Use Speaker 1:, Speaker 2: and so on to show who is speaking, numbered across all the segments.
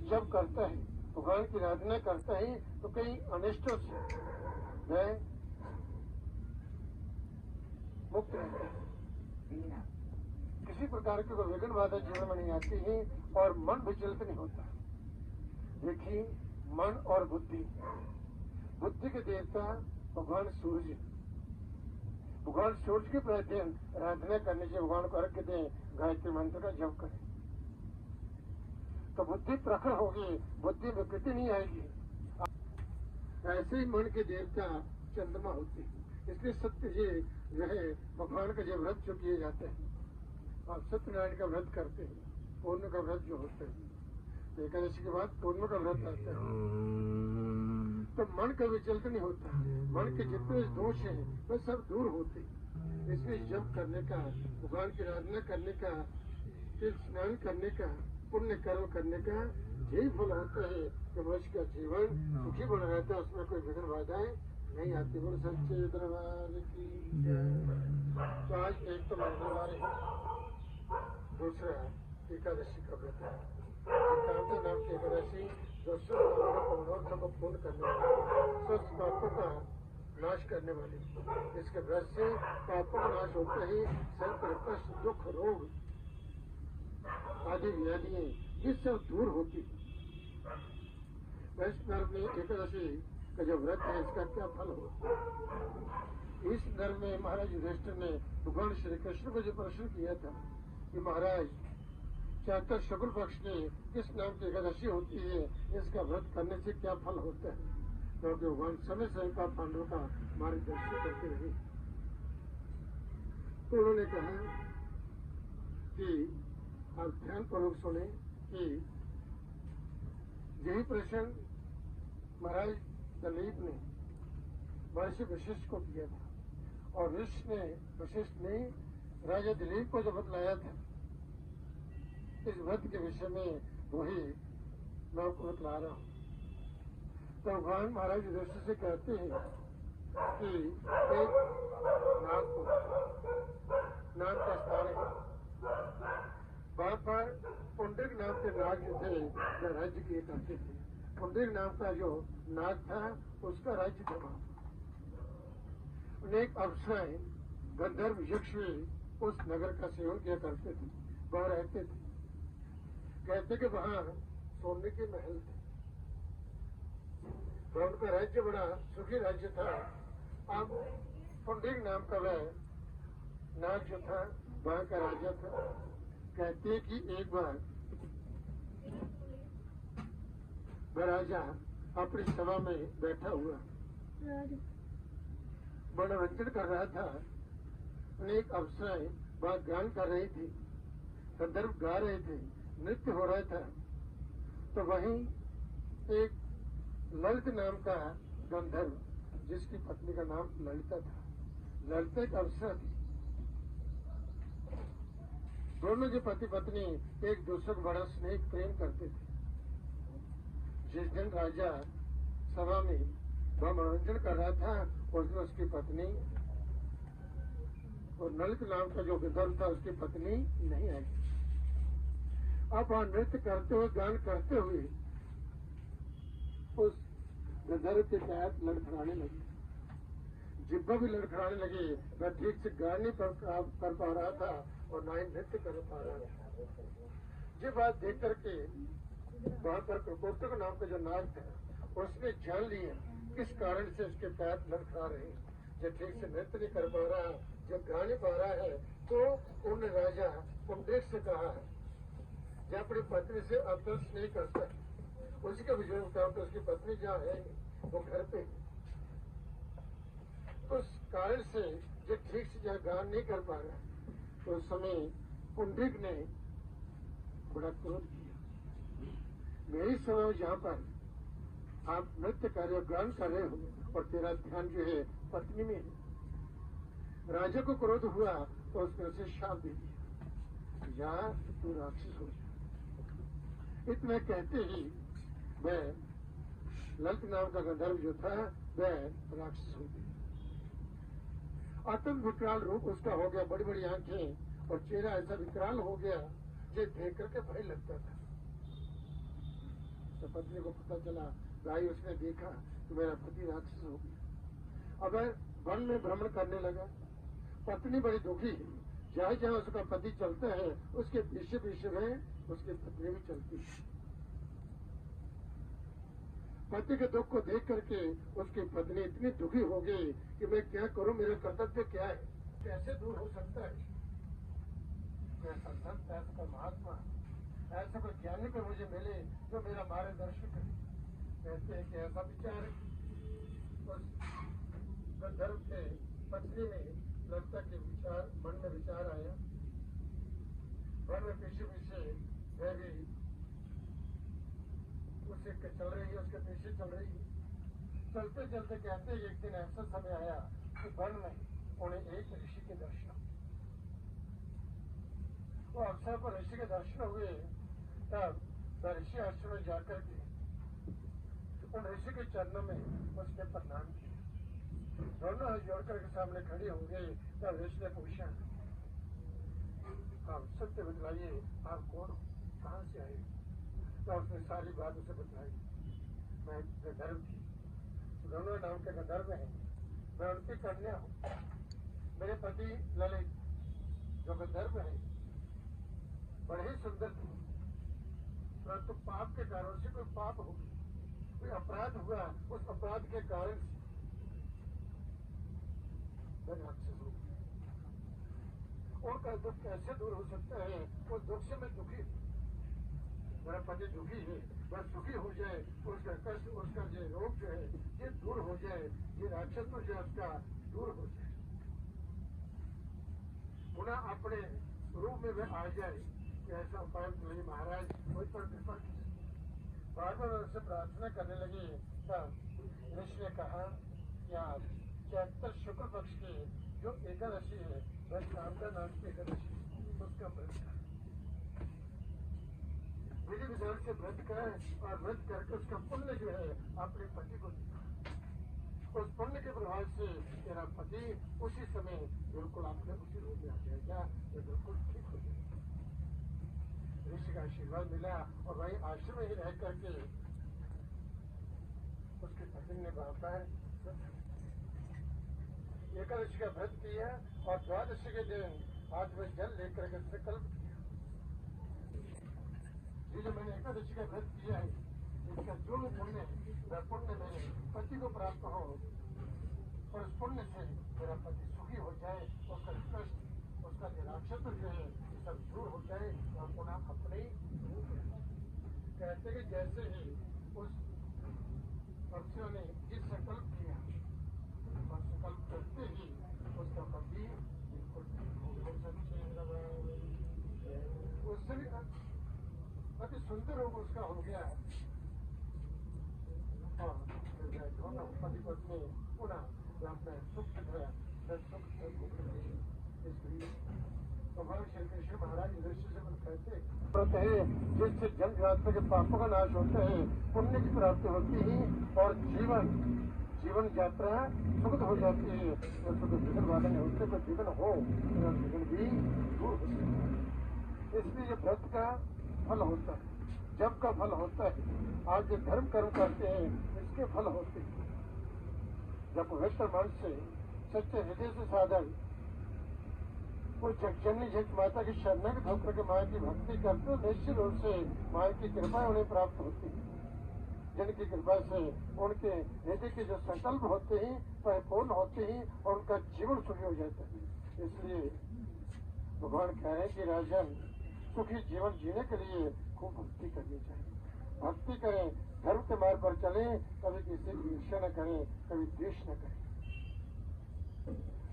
Speaker 1: जब करता है, भगवान की आराधना करता है, तो कई अनिष्टों से वह मुक्त रहता है। किसी प्रकार की कोई विघ्न बाधा जीवन में नहीं आती है और मन विचलित नहीं होता। देखिए, मन और बुद्धि, बुद्धि के देवता भगवान सूर्य, भगवान सूर्य के प्रति आराधना करने से भगवान को अर्घ्य दें, गायत्री मंत्र का जप करें, तो बुद्धि प्रखर होगी, बुद्धि विकृति नहीं आएगी। ऐसे ही मन के देवता चंद्रमा होते हैं। इसलिए सत्य जी रहे भगवान का जब व्रत जो किए जाते हैं, आप सत्यनारायण का व्रत करते हैं, पूर्ण का व्रत जो होता है, एकादशी के बाद पूर्ण का व्रत आता है, तो मन का विचलित नहीं होता। मन के जितने दोष हैं वे सब दूर होते। इसलिए जप करने का, भगवान की आराधना करने का, फिर स्नान करने का, पुण्य कर्म करने का यही फल होता है कि मनुष्य का जीवन सुखी बना रहता है, उसमें कोई विघ्न बाधाएं नहीं आती। बोलो सच्चे दरबार की। तो आज एक तो मंगलवार है, दूसरा एकादशी का व्रत है। एकादशी नाम की एकादशी जो शुभ मनोरथ को पूर्ण करने वाली, स्वस्थ पापों का नाश करने वाली, इसके व्रत से पापों का नाश होता ही संकट, कष्ट, दुख, रोग आदि व्याधियां ये सब दूर होती है। वैष्णव में एकादशी का जो व्रत है, इसका क्या फल हो? इस संदर्भ में महाराज युधिष्ठिर ने भगवान श्री कृष्ण को जो प्रश्न किया था कि महाराज चाहकर शुक्ल पक्ष की किस नाम की एकादशी होती है, इसका व्रत करने से क्या फल होता है? क्योंकि भगवान समय समय का पांडवों का मार्गदर्शन करते रहे। तो उन्होंने कहा कि आप ध्यान पूर्वक सुने कि यही प्रश्न महाराज दिलीप ने महर्षि वशिष्ठ को किया था, और वशिष्ठ ने राजा दिलीप को जो बतलाया था इस व्रत के विषय में, वही मैं आपको बतला रहा हूँ। तो भगवान महाराज युधिष्ठिर से कहते हैं कि एक नागपुर नाम का स्थान है, वहां पर पुंडरिक नाम के नाग जो थे जो राज्य किए करते थे। पुंडरिक नाम का जो नाग था उसका राज्य था वहां। अनेक अप्सराएं, गंधर्व, यक्ष उस नगर का सेवन किया करते थे, वहां रहते थे। कहते कि वहां सोने के महल थे, तो उनका राज्य बड़ा सुखी राज्य था। अब पुंडरिक नाम का वह नाग जो था वहां का राजा था। कहते कि एक बार वह राजा अपनी सभा में बैठा हुआ मनोरंजन कर रहा था। अनेक अप्सराएं वहां गान कर रही थी, गंधर्व गा रहे थे, नृत्य हो रहा था। तो वहीं एक ललित नाम का गंधर्व, जिसकी पत्नी का नाम ललिता था, ललिता एक अप्सरा थी। दोनों जो पति पत्नी एक दूसरे को बड़ा स्नेह प्रेम करते थे। जिस दिन राजा सभा में वह मनोरंजन कर रहा था, उस दिन उसकी पत्नी और ललित नाम का जो गंधर्व था उसकी पत्नी नहीं आई। अब वहां नृत्य करते हुए, गान करते हुए उस गंधर्व के पैर लड़खड़ाने लगे, जिब्बा भी लड़खड़ाने लगे। वह ठीक से गा नहीं कर पा रहा था और ना ही नृत्य कर पा रहा था। ये बात देख करके वहां पर प्रकोष्ठक नाम का जो नाग था उसने जान लिया किस कारण से उसके पैर लड़खड़ा रहे हैं। जब ठीक से नृत्य नहीं कर पा रहा, जब गा नहीं पा रहा है, तो उन राजा पुंडरिक से कहा है, जब अपनी पत्नी से अत्यंत स्नेह करता है, उसके विजय होता तो उसकी पत्नी जहाँ है वो घर पे, उस कारण से जब ठीक से जहाँ गान नहीं कर पा रहा, तो उस समय पुंडरिक ने बड़ा क्रोध किया। मेरी समय जहाँ पर आप नृत्य कर रहे हो, गान कर रहे हो और तेरा ध्यान जो है पत्नी में है। राजा को क्रोध हुआ तो उसने उसे शाप दे दिया, जा तू राक्षस हो जा। इतना कहते ही वह ललित नाम का गंधर्व जो था वह राक्षस हो गया। अत्यंत विकराल रूप उसका हो गया, बड़ी बड़ी आंखें और चेहरा ऐसा विकराल हो गया जो देख करके भय लगता था। तो पत्नी को पता चला, भाई उसने देखा तो मेरा पति राक्षस हो गया। अब वन में भ्रमण करने लगा। पत्नी बड़ी दुखी है, जहाँ जहाँ उसका पति चलता है उसके पीछे पीछे में उसकी पत्नी भी चलती है। पति के दुख को देख करके उसकी पत्नी इतनी दुखी हो गई कि मैं क्या करूं, मेरा कर्तव्य क्या है, कैसे दूर हो सकता है। ऐसा संत, ऐसा कोई महात्मा, ऐसा कोई ज्ञानी को मुझे मिले जो मेरा मार्गदर्शन करे। कहते हैं कि ऐसा विचार उस गंधर्व के पत्नी में लगता कि विचार मन में विचार आया। मन में पीछे पीछे वह भी उसे चल रही है, उसके पीछे चल रही है। चलते चलते कहते हैं एक दिन ऐसा समय आया कि वन में उन्हें एक ऋषि के दर्शन हुए। वो अवसर पर ऋषि के दर्शन हुए, तब ऋषि आश्रम में जाकर के उन ऋषि के चरणों में उसने प्रणाम किया। दोनों हाथ जोड़कर के सामने खड़े हो गए। तब ऋषि ने पूछा, आप सत्य बतलाइए, आप कौन हो, कहाँ से आए? तो उसने सारी बात उसे बताई। मैं गंधर्व थी, दोनों नाम के गंधर्व हैं, मैं उनकी कन्या हूँ। मेरे पति ललित जो गंधर्व है बड़े ही सुंदर थे, परंतु पाप के कारण से कोई पाप हो गया, कोई अपराध हुआ, उस अपराध के कारण मैं राक्षस हो गया। उनका दुख कैसे दूर हो सकता है? उस दुख से मैं दुखी हूँ। मेरा पति दुखी है, वह सुखी हो जाए, उसका कष्ट, उसका जो रोग जो है ये दूर हो जाए, ये राक्षस जो है उसका दूर हो जाए, पुनः अपने रूप में वह आ जाए। ऐसा उपाय नहीं महाराज, कोई पर कृपा कीजिए। बार बार उससे प्रार्थना करने लगी। तब ऋषि ने कहा कि आप चैत्र शुक्ल पक्ष की जो एकादशी है वह कामदा नाम की एकादशी, उसका व्रत करें, विधि विधान से व्रत करें और व्रत करके उसका पुण्य जो है अपने पति को देना। उस पुण्य के प्रभाव से तेरा पति उसी समय बिल्कुल आपने उसी रूप में आ जाएगा, ये बिल्कुल ठीक हो जाएगा। ऋषि का आशीर्वाद मिला और वही आश्रम ही रह करके उसके पत्नी ने बाबा एकादशी का व्रत किया और द्वादशी के दिन आज वह जल लेकर के संकल्प किया, ये जो मैंने एकादशी का व्रत किया है इसका जो भी पुण्य है वह पुण्य मेरे पति को प्राप्त हो और उस पुण्य से मेरा पति सुखी हो जाए, उसका कष्ट, उसका निराक्षस जो है ये सब दूर हो जाए और पुनः अपने कहते कि जैसे ही उस पक्षियों ने जिस संकल्प किया और संकल्प करते ही उसका पति बिल्कुल उससे भी अति सुंदर रूप उसका हो गया और दोनों पति पत्नी पुनः अपने सुख भगवान श्री कृष्ण महाराज दृष्टि से कहते हैं जिससे जन्म यात्रा के पापों का नाश होता है, पुण्य की प्राप्ति होती है और जीवन यात्रा सुखद हो जाती है। और सुख विघ्न वाले नहीं होते, कोई विघ्न हो तो विघ्न भी दूर हो सकता है। इसलिए ये व्रत का फल होता है, जब का फल होता है। आज जो धर्म कर्म करते हैं इसके फल होते हैं। जब पवित्र मन से सच्चे हृदय से साधन वो जगजननी जग माता की शरणागत होकर के माँ की भक्ति करते हैं, निश्चित रूप से माँ की कृपा उन्हें प्राप्त होती है, जिनकी कृपा से उनके हृदय के जो संकल्प होते हैं वह पूर्ण होते हैं और उनका जीवन सुखी हो जाता है। इसलिए भगवान कह रहे हैं कि राजन सुखी जीवन जीने के लिए खूब भक्ति करनी चाहिए, भक्ति करें, धर्म के मार्ग पर चलें, कभी किसी की ईर्ष्या न करें, कभी द्वेष न करें,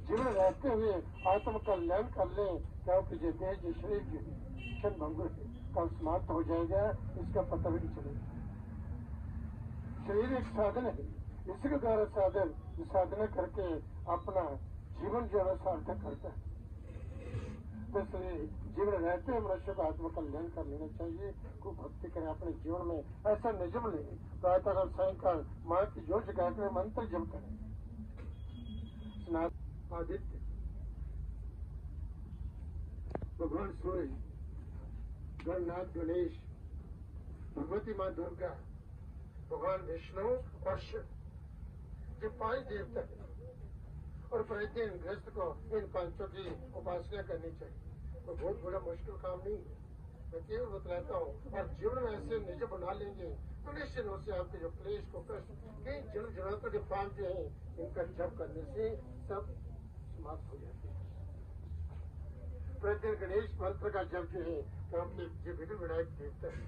Speaker 1: जीवन रहते हुए आत्म कल्याण कर लें, क्योंकि जो देह जो शरीर जो क्षण भंगुर है कल समाप्त हो जाएगा, इसका पता भी नहीं चलेगा। शरीर एक साधन है, इसी के द्वारा साधना करके अपना जीवन जो है सार्थक करता है। तो इसलिए जीवन रहते हुए मनुष्य को आत्म कल्याण कर लेना चाहिए, खूब भक्ति करें अपने जीवन में, ऐसा निजम लें, प्रातः सायंकाल माँ की जो जगा कर मंत्र जप करें। आदित्य, भगवान सूर्य, गणनाथ गणेश, भगवती माँ दुर्गा, भगवान विष्णु और शिव, ये 5 देवता हैं। और प्रतिदिन गृहस्थ को इन 5 की उपासना करनी चाहिए। तो बहुत बड़ा मुश्किल काम नहीं है, मैं केवल बतलाता हूँ। और जीवन में ऐसे निज बना लेंगे तो निश्चित रूप से आपके जो क्लेश को कष्ट कई जन जनातों के पाप जो है इनका जप करने से सब समाप्त हो जाते हैं। प्रतिदिन गणेश मंत्र का जप जो है काम के जो विघ्न विनायक देवता है,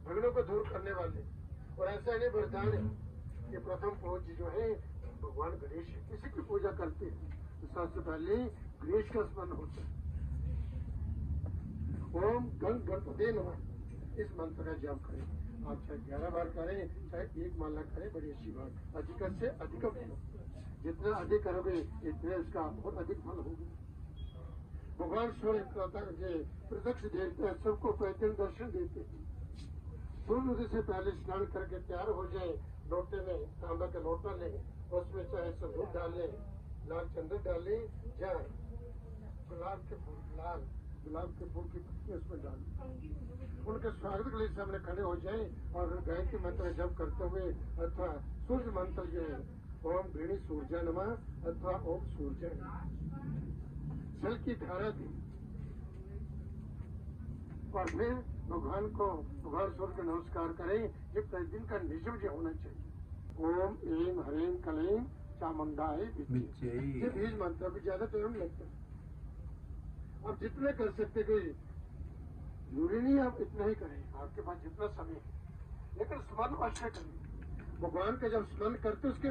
Speaker 1: विघ्नों को दूर करने वाले। और ऐसा इन्हें वरदान है कि प्रथम पूज्य जो है भगवान गणेश है। किसी की पूजा करते हैं तो सबसे पहले गणेश का स्मरण होता है। ओम गण गणपते नमः, इस मंत्र का जप करें। आप चाहे 11 बार करें, चाहे 1 माला करें, बड़ी अच्छी बात। अधिक से अधिक फल, जितना अधिक करोगे इतने उसका बहुत अधिक फल होगा। भगवान सूर्य प्रत्यक्ष देखते हैं, सबको प्रतिदिन दर्शन देते हैं। सूर्य उदय से पहले स्नान करके तैयार हो जाए, लोटे में तांबा का लोटा लें, उसमें चाहे सिंदूर डालें, लाल चंदन डालें, या गुलाब के फूल की पत्ती उसमें डालें। उनके स्वागत के लिए सामने खड़े हो जाएं और गायत्री मंत्र जप करते हुए अथवा सूर्य मंत्र जो है ओम गृणी सूर्य नमः अथवा ओम सूर्य जल की धारा दी। और फिर भगवान सूर्य को नमस्कार करें। ये प्रतिदिन का नियम जो होना चाहिए। ओम एम हरेम कलेम चामुंडाए विद्ये, ये बीज मंत्र भी ज्यादा टाइम लगता है। आप जितने कर सकते, कोई जरूरी नहीं आप इतना ही करें, आपके पास जितना समय है, लेकिन स्मरण अवश्य करें। भगवान का जब स्मरण करते उसके